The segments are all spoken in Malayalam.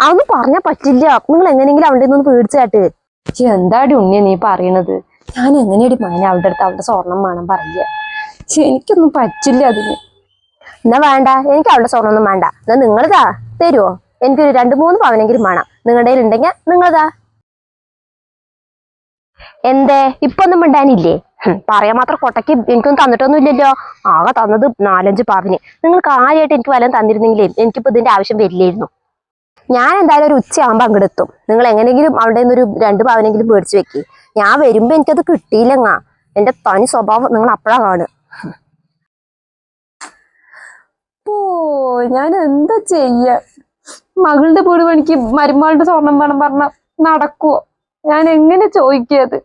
അതൊന്നും പറഞ്ഞാ പറ്റില്ല. നിങ്ങൾ എങ്ങനെയെങ്കിലും അവിടെ നിന്ന് പേടിച്ചാട്ട്. എന്താടി ഉണ്ണിയ നീ പറയണത്? ഞാൻ എങ്ങനെയടി മകനെ അവളുടെ അടുത്ത് അവളുടെ സ്വർണം വേണം പറയുക? എനിക്കൊന്നും പറ്റില്ല അതിന്. എന്നാ വേണ്ട, എനിക്ക് അവളുടെ സ്വർണ്ണമൊന്നും വേണ്ട. എന്നാ നിങ്ങളിതാ തരുമോ? എനിക്കൊരു 2-3 പവനെങ്കിലും വേണം. നിങ്ങളുടെ കയ്യിൽ ഉണ്ടെങ്കിൽ നിങ്ങളിതാ. എന്തേ ഇപ്പൊ ഒന്നും മിണ്ടാനില്ലേ? പറയാൻ മാത്രം കൊട്ടയ്ക്ക് എനിക്കൊന്നും തന്നിട്ടൊന്നും ഇല്ലല്ലോ. ആകെ തന്നത് 4-5 പവന്. നിങ്ങൾ കാര്യമായിട്ട് എനിക്ക് വല്ലതും തന്നിരുന്നെങ്കിലേ എനിക്കിപ്പോ ഇതിന്റെ ആവശ്യം വരില്ലായിരുന്നു. ഞാൻ എന്തായാലും ഒരു ഉച്ചയാകുമ്പോൾ അങ്ങോട്ടെത്തും. നിങ്ങൾ എങ്ങനെയെങ്കിലും അവിടെ നിന്നൊരു 2 പവനെങ്കിലും മേടിച്ചു വെക്ക്. ഞാൻ വരുമ്പോ എനിക്കത് കിട്ടിയില്ലെങ്ങാ എന്റെ തനി സ്വഭാവം നിങ്ങൾ അപ്പഴാ കാണുക. ഓ, ഞാൻ എന്താ ചെയ്യ? മകളുടെ വീട് പണിക്ക് മരുമകളുടെ സ്വർണം വേണം പറഞ്ഞ നടക്കുവോ? ഞാൻ എങ്ങനെ ചോദിക്കത്?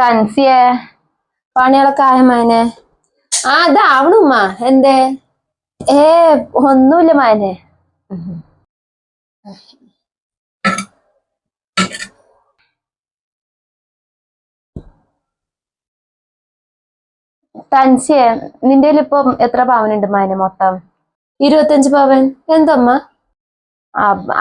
തൻസിയെ പണികളൊക്കെ ആയ മാനെ? അതാവണുമ്മ. എന്തേ? ഒന്നുമില്ല മാനെ. തൻസിയെ നിന്റെ ഇപ്പം എത്ര പവനുണ്ട് മാനെ മൊത്തം? 25 പവൻ. എന്തമ്മ?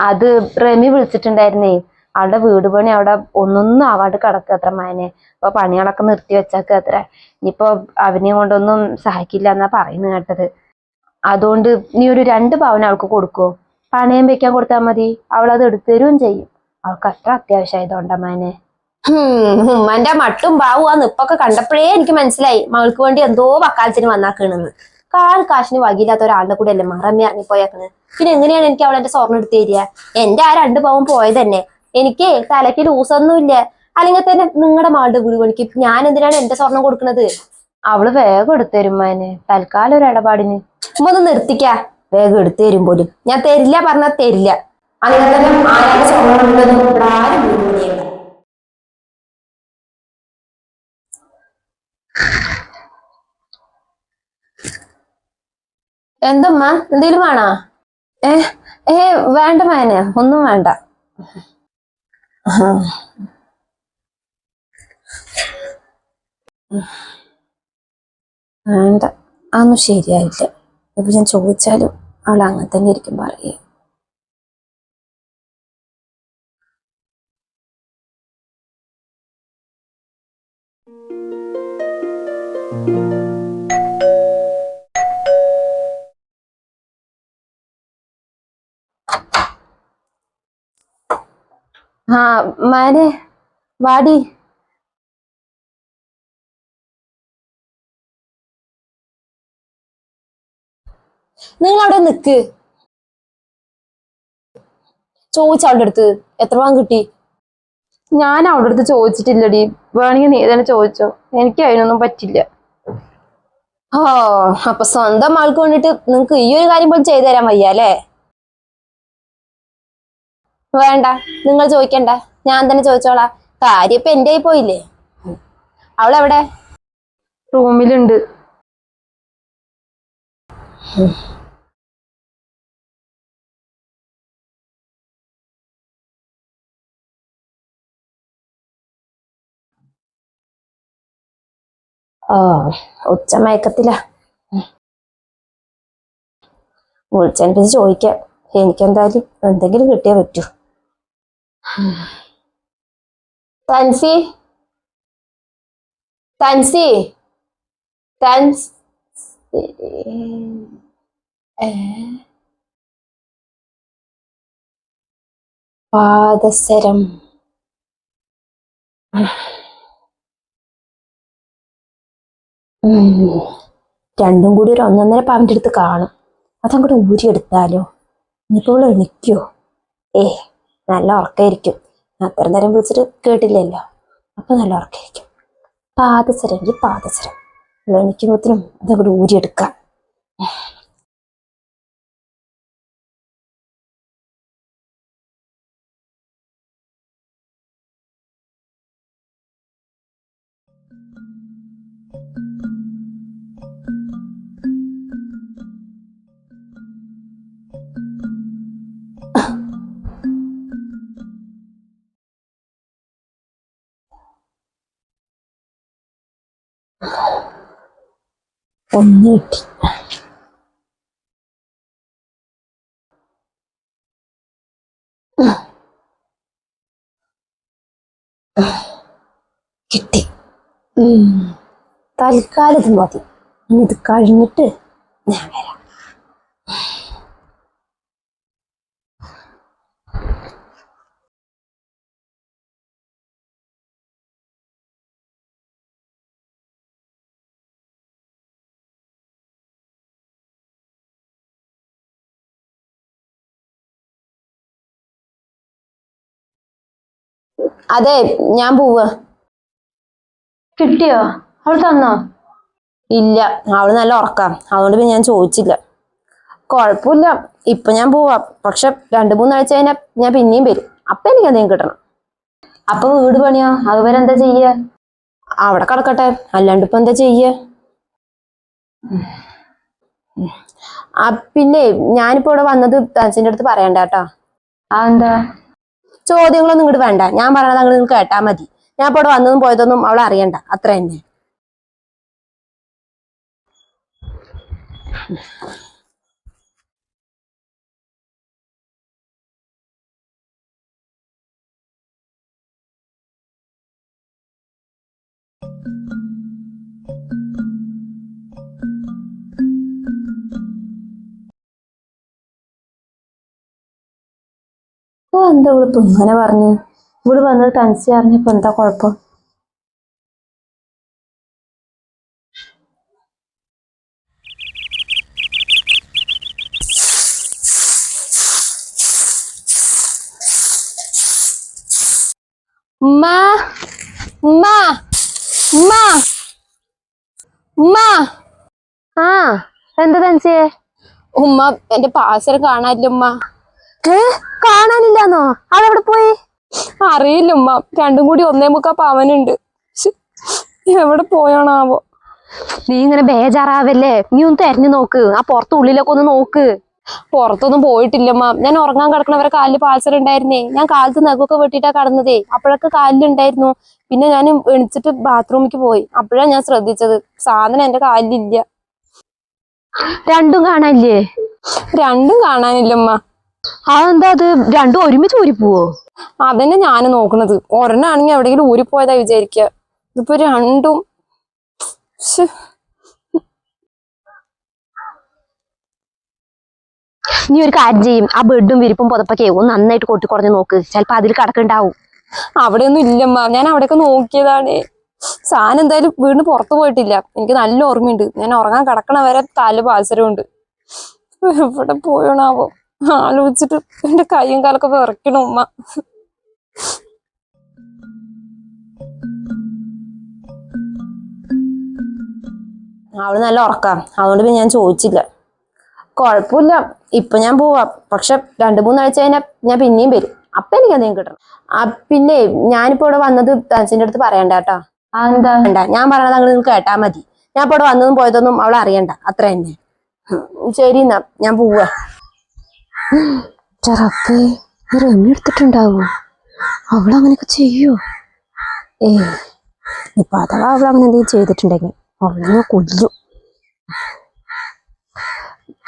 അത് റെമി വിളിച്ചിട്ടുണ്ടായിരുന്നേ. അവളുടെ വീട് പണി അവിടെ ഒന്നൊന്നും ആവാണ്ട് കിടക്കുക അത്ര മാനെ. അപ്പൊ പണികളൊക്കെ നിർത്തി വെച്ചാക്ക അത്ര. ഇനിയിപ്പോ അവനെയും കൊണ്ടൊന്നും സഹായിക്കില്ല എന്നാ പറയുന്നത് കേട്ടത്. അതുകൊണ്ട് നീ ഒരു 2 പവൻ അവൾക്ക് കൊടുക്കുവോ? പണയം വെക്കാൻ കൊടുത്താൽ മതി. അവൾ അത് എടുത്തരും ചെയ്യും. അവൾക്ക് അത്ര അത്യാവശ്യമായതുകൊണ്ടാ മാനെ. ഉമ്മന്റെ മട്ടും ബാവുക നിപ്പൊക്കെ കണ്ടപ്പോഴേ എനിക്ക് മനസ്സിലായി മകൾക്ക് വേണ്ടി എന്തോ വക്കാലത്തിന് വന്നാക്കണെന്ന്. കാശിന് വകയില്ലാത്ത ഒരാളുടെ കൂടെ അല്ലേ മറമ്മി ഇറങ്ങിപ്പോയേക്കണ്. പിന്നെ എങ്ങനെയാണ് എനിക്ക് അവളെ എന്റെ സ്വർണ്ണം എടുത്ത് തരിക? എന്റെ ആ 2 പവൻ പോയത് തന്നെ. എനിക്ക് തലയ്ക്ക് ലൂസൊന്നുമില്ല. അല്ലെങ്കിൽ തന്നെ നിങ്ങളുടെ മകളുടെ വീട് പണിക്ക് ഞാൻ എന്തിനാണ് എന്റെ സ്വർണം കൊടുക്കുന്നത്? അവള് വേഗം എടുത്തരും മാനെ. തൽക്കാലം ഒരു ഇടപാടിന് ഒന്ന് നിർത്തിക്ക. വേഗം എടുത്തു തരും പോലും. ഞാൻ തരില്ല പറഞ്ഞാൽ തരില്ല. അങ്ങനെ തന്നെ ആരാന്റെ സ്വർണ്ണം ഉണ്ടെന്ന് ഇവിടെ ആരും വീട് പണിയണ്ട. എന്തമ്മ എന്തേലും വേണോ? ഏ വേണ്ട മാനെ, ഒന്നും വേണ്ട. വേണ്ട, അതൊന്നും ശരിയായില്ല. ഇപ്പൊ ഞാൻ ചോദിച്ചാലും അവൾ അങ്ങനെ തന്നെ ഇരിക്കും പറയുക. മാനെ വാടി. നിങ്ങൾ അവിടെ നിക്ക്. ചോദിച്ച അവളുടെ അടുത്ത് എത്ര പവൻ കിട്ടി? ഞാൻ അവളുടെ അടുത്ത് ചോദിച്ചിട്ടില്ലടി. വേണമെങ്കിൽ നീ തന്നെ ചോദിച്ചോ. എനിക്ക് അതിനൊന്നും പറ്റില്ല. ഓ, അപ്പൊ സ്വന്തം ആൾക്ക് വേണ്ടിട്ട് നിങ്ങക്ക് ഈ ഒരു കാര്യം പോലും ചെയ്തു തരാൻ വയ്യ അല്ലേ? വേണ്ട, നിങ്ങൾ ചോദിക്കണ്ട. ഞാൻ തന്നെ ചോദിച്ചോളാം. കാര്യം ഇപ്പൊ എന്റെ ആയി പോയില്ലേ. അവളെവിടെ? റൂമിലുണ്ട്. ഓ, ഉച്ച മയക്കത്തില. വിളിച്ചനുസരിച്ച് ചോദിക്കാം. എനിക്കെന്തായാലും എന്തെങ്കിലും കിട്ടിയേ പറ്റൂ. തൻസി, തൻസി, തൻസ് പാദസരം. രണ്ടും കൂടി ഒരു 1.5 പവന്റെ അടുത്ത് കാണും. അതങ്ങോട്ട് ഊരിയെടുത്താലോ? ഇനിയിപ്പോൾ എണിക്കോ? നല്ല ഉറക്കായിരിക്കും. അത്ര നേരം വിളിച്ചിട്ട് കേട്ടില്ലല്ലോ. അപ്പൊ നല്ല ഉറക്കായിരിക്കും. പാദസരം, പാദസരം എണിക്കുമ്പോത്തിനും അതങ്ങോട്ട് ഊരിയെടുക്കാം. ഒന്ന് കിട്ടി. കിട്ടി. തൽക്കാലം ഇത് മതി. ഇനി ഇത് കഴിഞ്ഞിട്ട് ഞാൻ വരാം. അതെ, ഞാൻ പോവാ. കിട്ടിയോ? അവൾ തന്നോ? ഇല്ല, അവള് നല്ല ഉറക്കാം. അതുകൊണ്ട് പിന്നെ ഞാൻ ചോദിച്ചില്ല. കുഴപ്പമില്ല, ഇപ്പൊ ഞാൻ പോവാ. പക്ഷെ 2-3 ആഴ്ച കഴിഞ്ഞാൽ ഞാൻ പിന്നെയും വരും. അപ്പൊ എനിക്ക് എന്തെങ്കിലും കിട്ടണം. അപ്പൊ വീട് പണിയോ? അതുവരെ എന്താ ചെയ്യ? അവിടെ കിടക്കട്ടെ, അല്ലാണ്ട് ഇപ്പൊ എന്താ ചെയ്യ? പിന്നെ ഞാനിപ്പോ ഇവിടെ വന്നത് തൻസിന്റെ അടുത്ത് പറയണ്ട കേട്ടോ. അതെന്താ? ചോദ്യങ്ങളൊന്നും ഇങ്ങോട്ട് വേണ്ട. ഞാൻ പറയണത് അങ്ങോട്ട് നിങ്ങൾ കേട്ടാ മതി. ഞാൻ ഇപ്പൊ ഇവിടെ വന്നതും പോയതൊന്നും അവൾ അറിയണ്ട. അത്ര തന്നെ. എന്താ ഇവിടെ ഇങ്ങനെ പറഞ്ഞു? ഇവിടെ വന്നത് തൻസി അറിഞ്ഞപ്പോ എന്താ കുഴപ്പം? ഉമ്മ, ഉമ്മ, ഉമ്മ, ഉമ്മ. ആ, എന്താ തൻസിയെ? ഉമ്മ, എന്റെ പാസരം കാണാനില്ല ഉമ്മ. കാണാനില്ലാന്നോ? അതെവിടെ പോയി? അറിയില്ല ഉമ്മ. 2 കൂടി 1.25 പവനുണ്ട്. എവിടെ പോയാണാവോ? നീ ഇങ്ങനെ ബേജാറാവല്ലേ. നീ ഒന്ന് തെരഞ്ഞു നോക്ക്. ആ പുറത്തുള്ളിലൊക്കെ ഒന്ന് നോക്ക്. പുറത്തൊന്നും പോയിട്ടില്ലമ്മ. ഞാൻ ഉറങ്ങാൻ കിടക്കണവരെ കാലില് പാൽസരം ഉണ്ടായിരുന്നേ. ഞാൻ കാലത്ത് നഖമൊക്കെ വെട്ടിട്ടാ കടന്നതേ. അപ്പോഴൊക്കെ കാലിലുണ്ടായിരുന്നു. പിന്നെ ഞാൻ എണിച്ചിട്ട് ബാത്റൂമിലേക്ക് പോയി. അപ്പോഴാണ് ഞാൻ ശ്രദ്ധിച്ചത് സാധനം എന്റെ കാലിലില്ല. 2 കാണാനില്ലേ? 2 കാണാനില്ലമ്മ. അതെന്താ അത്? 2 ഒരുമിച്ച് ഊരിപ്പോവോ? അതന്നെ ഞാൻ നോക്കണത്. ഒരെണ്ണാണെങ്കിൽ എവിടെയെങ്കിലും ഊരിപ്പോയതാ വിചാരിക്കുക. ഇതിപ്പോ 2ഉം. നീ ഒരു കാര്യം ചെയ്യും, ആ ബെഡും വിരിപ്പും പുതപ്പൊക്കെ ഒന്ന് നന്നായിട്ട് കൊട്ടിക്കുറഞ്ഞ് നോക്ക്. ചിലപ്പോ അതിൽ കിടക്കുണ്ടാവും. അവിടെയൊന്നും ഇല്ലമ്മ. ഞാൻ അവിടെയൊക്കെ നോക്കിയതാണ്. സാധനം എന്തായാലും വീടിന് പുറത്തു പോയിട്ടില്ല. എനിക്ക് നല്ല ഓർമ്മയുണ്ട്. ഞാൻ ഉറങ്ങാൻ കിടക്കണ വരെ കാലില് പാൽസരമുണ്ട്. എവിടെ പോയണാവോ? ആലോചിച്ചിട്ട് എന്റെ കൈയും കാലൊക്കെ വിറയ്ക്കണു ഉമ്മ. അവള് നല്ല ഉറക്കാം. അതുകൊണ്ട് പിന്നെ ഞാൻ ചോദിച്ചില്ല. കുഴപ്പമില്ല, ഇപ്പൊ ഞാൻ പോവാ. പക്ഷെ 2-3 ആഴ്ച കഴിഞ്ഞാൽ ഞാൻ പിന്നെയും വരും. അപ്പൊ എനിക്ക് എന്തെങ്കിലും കിട്ടണം. പിന്നെ ഞാനിപ്പോ ഇവിടെ വന്നത് തൻസിന്റെ അടുത്ത് പറയണ്ട കേട്ടോ. എന്താ വേണ്ട? ഞാൻ പറയണത് അങ്ങോട്ട് നിങ്ങൾ കേട്ടാ മതി. ഞാൻ ഇപ്പൊ ഇവിടെ വന്നതും പോയതൊന്നും അവൾ അറിയണ്ട. അത്ര തന്നെ. ശരി എന്നാ, ഞാൻ പോവാ. ചെറപ്പേ, റമ്മി എടുത്തിട്ടുണ്ടാവോ? അവളങ്ങനെയൊക്കെ ചെയ്യോ? ഇപ്പൊ അഥവാ അവളങ്ങനെ എന്തെങ്കിലും ചെയ്തിട്ടുണ്ടെങ്കിൽ അവളെ കൊല്ലും.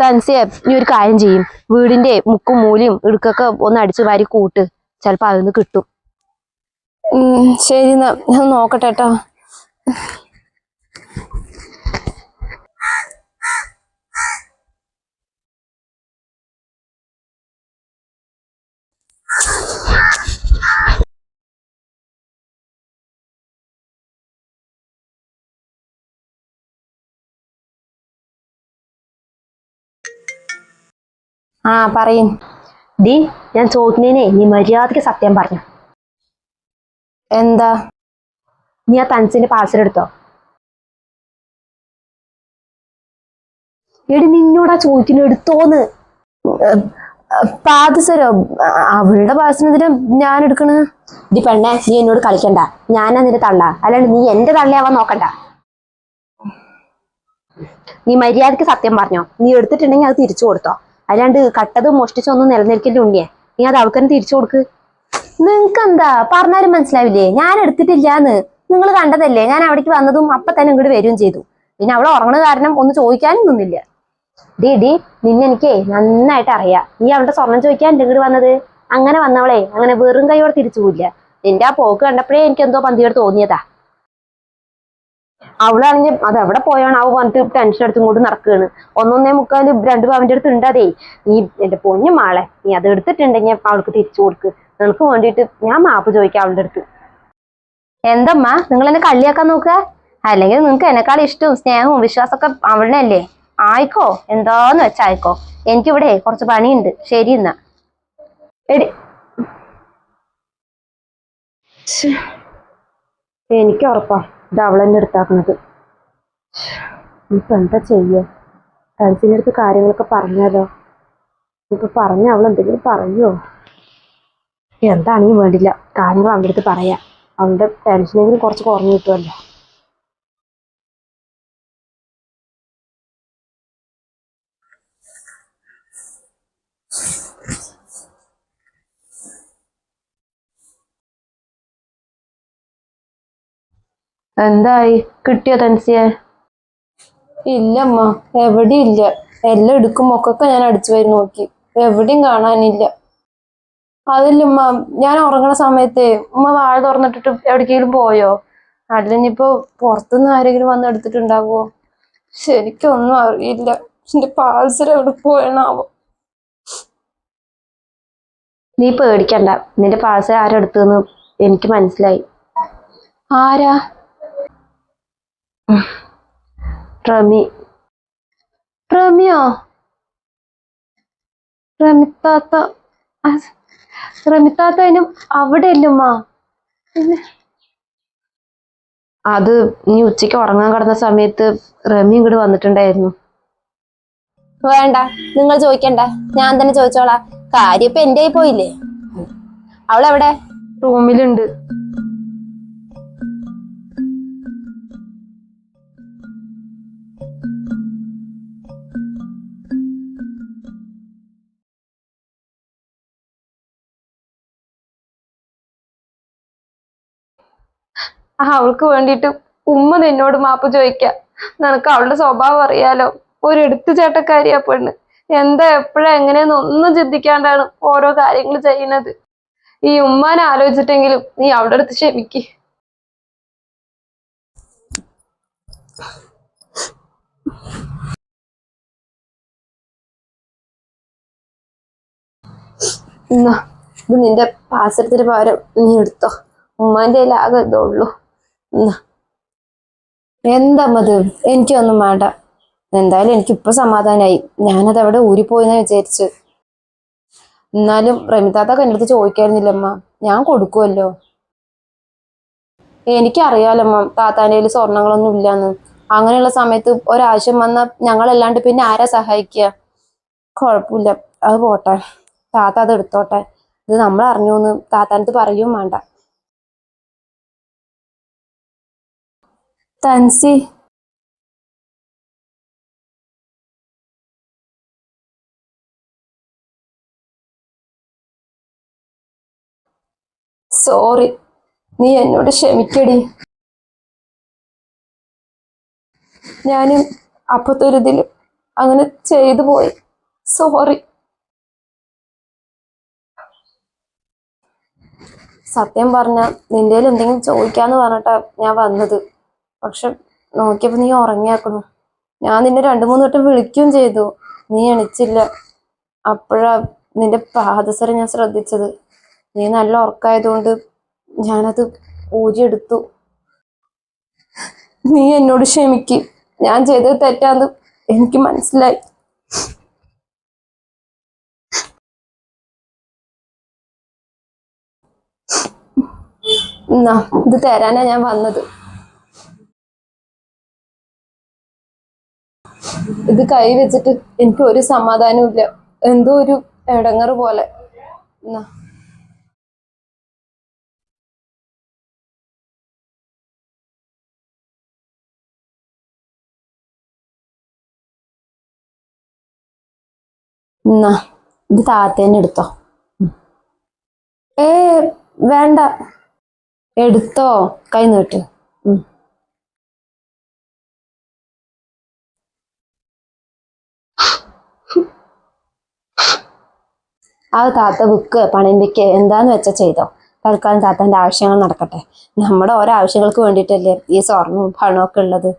തൻസിയെ, നീ ഒരു കാര്യം ചെയ്യും, വീടിന്റെ മുക്കും മൂലയും ഇടുക്കൊക്കെ ഒന്ന് അടിച്ചു വാരി കൂട്ട്. ചിലപ്പോ അതിന്ന് കിട്ടും. ശരി എന്നാ, ഞാൻ നോക്കട്ടെ കേട്ടോ. ആ പറയും. ഡി, ഞാൻ ചോദിക്കുന്നതിനെ നീ മര്യാദക്ക് സത്യം പറഞ്ഞു. എന്താ? നീ ആ തൻസിന്റെ പാർസൽ എടുത്തോ? എടി, നിന്നോടാ ചോദിക്കുന്നു, എടുത്തോന്ന്. പാദസരോ? അവളുടെ പാർസലിന് ഞാൻ എടുക്കണ്? ഡി പെണ്ണെ, നീ എന്നോട് കളിക്കണ്ട. ഞാനാ നിന്റെ തള്ള, അല്ലാണ്ട് നീ എന്റെ തള്ളയാവാൻ നോക്കണ്ട. നീ മര്യാദക്ക് സത്യം പറഞ്ഞോ. നീ എടുത്തിട്ടുണ്ടെങ്കിൽ അത് തിരിച്ചു കൊടുത്തോ. അല്ലാണ്ട് കട്ടതും മോഷ്ടിച്ചൊന്നും നിലനിൽക്കില്ല ഉണ്ണിയെ. നീ അത് അവൾക്ക് തന്നെ തിരിച്ചു കൊടുക്ക്. നിങ്ങക്ക് എന്താ പറഞ്ഞാലും മനസ്സിലാവില്ലേ? ഞാൻ എടുത്തിട്ടില്ലാന്ന്. നിങ്ങൾ കണ്ടതല്ലേ, ഞാൻ അവിടേക്ക് വന്നതും അപ്പൊ തന്നെ ഇങ്ങോട്ട് വരികയും ചെയ്തു. പിന്നെ അവൾ ഉറങ്ങണ കാരണം ഒന്ന് ചോദിക്കാനും നിന്നില്ല. ഡി നിന്നെ എനിക്കേ നന്നായിട്ട് അറിയാം. നീ അവളുടെ സ്വർണം ചോദിക്കാൻ എന്റെ ഇങ്ങോട്ട് വന്നത്. അങ്ങനെ വന്നവളെ അങ്ങനെ വെറും കൈയോടെ തിരിച്ചു പോയില്ല. നിന്റെ ആ പോക്ക് കണ്ടപ്പോഴേ എനിക്ക് എന്തോ പന്തിയോട് തോന്നിയതാ. അവളാണെങ്കിൽ അത് എവിടെ പോയാണ് അവ വന്നിട്ട് ടെൻഷൻ അടിച്ചും കൊണ്ട് നടക്കുകയാണ്. 1.25 2 പവന്റെ അടുത്ത് ഉണ്ടതേ. നീ എന്റെ പൊന്നു മാളെ, നീ അത് എടുത്തിട്ടുണ്ടെങ്കിൽ അവൾക്ക് തിരിച്ചു കൊടുക്ക്. നിനക്ക് വേണ്ടിയിട്ട് ഞാൻ മാപ്പ് ചോദിക്കാം അവളുടെ അടുത്ത്. എന്തമ്മ നിങ്ങൾ എന്നെ കള്ളിയാക്കാൻ നോക്കുക? അല്ലെങ്കിൽ നിങ്ങൾക്ക് എന്നെക്കാൾ ഇഷ്ടവും സ്നേഹവും വിശ്വാസമൊക്കെ അവളിനല്ലേ? ആയിക്കോ, എന്താന്ന് വെച്ചായിക്കോ. എനിക്കിവിടെ കുറച്ച് പണിയുണ്ട്. ശരി എന്നാ. എടി എനിക്ക് ഉറപ്പാ ഇത് അവളെന്നെ എടുത്താക്കുന്നത്. ഇപ്പൊ എന്താ ചെയ്യ? ഫ്രണ്ട്സിൻ്റെ അടുത്ത് കാര്യങ്ങളൊക്കെ പറഞ്ഞാലോ? ഇപ്പൊ പറഞ്ഞ അവൾ എന്തെങ്കിലും പറയുമോ? എന്താണെങ്കിലും വേണ്ടില്ല, കാര്യങ്ങൾ അവളുടെ അടുത്ത് പറയാം. അവളുടെ ടെൻഷനെങ്കിലും കുറച്ച് കുറഞ്ഞു കിട്ടുമല്ലോ. എന്തായി, കിട്ടിയോ തൻസിയെ? ഇല്ലമ്മ, എവിടെയും ഇല്ല. എല്ലാം എടുക്കും ഒക്കെ ഞാൻ അടിച്ചു വരി നോക്കി, എവിടെയും കാണാനില്ല. അതില്ലമ്മ, ഞാൻ ഉറങ്ങണ സമയത്ത് ഉമ്മ വാഴ തുറന്നിട്ടിട്ട് എവിടേക്കെങ്കിലും പോയോ? അല്ലെങ്കിപ്പോ പുറത്തുനിന്ന് ആരെങ്കിലും വന്ന് എടുത്തിട്ടുണ്ടാവോ? ശരിക്കൊന്നും അറിയില്ല. എന്റെ പാഴ്സൽ എവിടെ പോയണാവോ? നീ പേടിക്കണ്ട, നിന്റെ പാഴ്സൽ ആരെടുത്തെന്ന് എനിക്ക് മനസ്സിലായി. ആരാ? റമി. റമിയോ? റമിത്താത്ത? റമിത്താത്ത അതിനും അവിടെ ഇല്ലമ്മ. അത് നീ ഉച്ചയ്ക്ക് ഉറങ്ങാൻ കിടന്ന സമയത്ത് റമി ഇങ്ങോട്ട് വന്നിട്ടുണ്ടായിരുന്നു. വേണ്ട, നിങ്ങൾ ചോദിക്കണ്ട, ഞാൻ തന്നെ ചോദിച്ചോളാം. കാര്യം ഇപ്പൊ എന്റെ ആയി പോയില്ലേ. അവളെവിടെ? റൂമിലുണ്ട്. അവൾക്ക് വേണ്ടിയിട്ട് ഉമ്മ നിന്നോട് മാപ്പ് ചോദിക്ക. നിനക്ക് അവളുടെ സ്വഭാവം അറിയാലോ, ഒരു എടുത്തുചാട്ടക്കാരിയാ പെണ്ണ്. എന്താ എപ്പോഴാ എങ്ങനെയെന്ന് ഒന്നും ചിന്തിക്കാണ്ടാണ് ഓരോ കാര്യങ്ങൾ ചെയ്യുന്നത്. ഈ ഉമ്മാനെ ആലോചിച്ചിട്ടെങ്കിലും നീ അവളുടെ അടുത്ത് ക്ഷമിക്ക്. എന്നാ ഇത് നിന്റെ പാത്രത്തിന് പകരം നീ എടുത്തോ. ഉമ്മാന്റെ കയ്യിൽ ആകെ ഇതേ ഉള്ളൂ. എന്നാ എന്താമ്മത്? എനിക്കൊന്നും വേണ്ട. എന്തായാലും എനിക്കിപ്പൊ സമാധാനായി. ഞാനത് അവിടെ ഊരിപ്പോയെന്ന് വിചാരിച്ച്. എന്നാലും റമിതാത്തൊക്കെ എൻ്റെ അടുത്ത് ചോദിക്കായിരുന്നില്ലമ്മ, ഞാൻ കൊടുക്കുമല്ലോ. എനിക്കറിയാലമ്മ താത്താൻ്റെ കയ്യിൽ സ്വർണങ്ങളൊന്നും ഇല്ലാന്ന്. അങ്ങനെയുള്ള സമയത്ത് ഒരാവശ്യം വന്നാൽ ഞങ്ങളല്ലാണ്ട് പിന്നെ ആരാ സഹായിക്കുക? കുഴപ്പമില്ല, അത് പോട്ടെ. താത്ത അത് എടുത്തോട്ടെ. ഇത് നമ്മൾ അറിഞ്ഞൂന്ന് താത്താനത്ത് പറയും വേണ്ട. തൻസി, സോറി, നീ എന്നോട് ക്ഷമിക്കടി. ഞാനും അപ്പത്തെ ഒരു ഇതിൽ അങ്ങനെ ചെയ്തു പോയി. സോറി. സത്യം പറഞ്ഞ നിന്റെ കയ്യിൽ എന്തെങ്കിലും ചോദിക്കാന്ന് പറഞ്ഞിട്ടാ ഞാൻ വന്നത്. പക്ഷെ നോക്കിയപ്പോ നീ ഉറങ്ങിയാക്കുന്നു. ഞാൻ നിന്നെ 2-3 വട്ടം വിളിക്കുകയും ചെയ്തു, നീ എണിച്ചില്ല. അപ്പോഴാ നിന്റെ പാദസരം ഞാൻ ശ്രദ്ധിച്ചത്. നീ നല്ല ഉറക്കായതുകൊണ്ട് ഞാനത് ഊരിയെടുത്തു. നീ എന്നോട് ക്ഷമിക്ക്, ഞാൻ ചെയ്തത് തെറ്റാന്ന് എനിക്ക് മനസ്സിലായി. എന്നാ ഇത് തരാനാ ഞാൻ വന്നത്. ഇത് കൈ വെച്ചിട്ട് എനിക്ക് ഒരു സമാധാനവും ഇല്ല, എന്തോ ഒരു ഇടങ്ങറ് പോലെ. എന്നാ എന്നാ ഇത് താത്തേനെ എടുത്തോ. ഏ വേണ്ട, എടുത്തോ, കൈ നീട്ട്. ഉം. ആ താത്ത ബുക്ക് പണയം വെക്ക് എന്താന്ന് വെച്ചാ ചെയ്തോ. തൽക്കാലം താത്തന്റെ ആവശ്യങ്ങൾ നടക്കട്ടെ. നമ്മുടെ ഓരോ ആവശ്യങ്ങൾക്ക് വേണ്ടിയിട്ടല്ലേ ഈ സ്വർണവും പണവും ഒക്കെ ഉള്ളത്.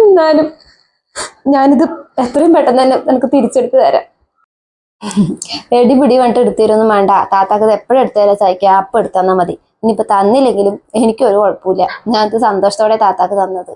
എന്നാലും ഞാനിത് എത്രയും പെട്ടെന്ന് തന്നെ നിനക്ക് തിരിച്ചെടുത്ത് തരാം. എടി പിടി പറഞ്ഞിട്ട് എടുത്തരൊന്നും വേണ്ട. താത്താക്ക് ഇത് എപ്പോഴും എടുത്തു തരാൻ സഹിക്കുക, അപ്പൊ എടുത്തു തന്നാ മതി. ഇനിയിപ്പൊ തന്നില്ലെങ്കിലും എനിക്കൊരു കുഴപ്പമില്ല. ഞാനത് സന്തോഷത്തോടെ താത്താക്ക് തന്നത്.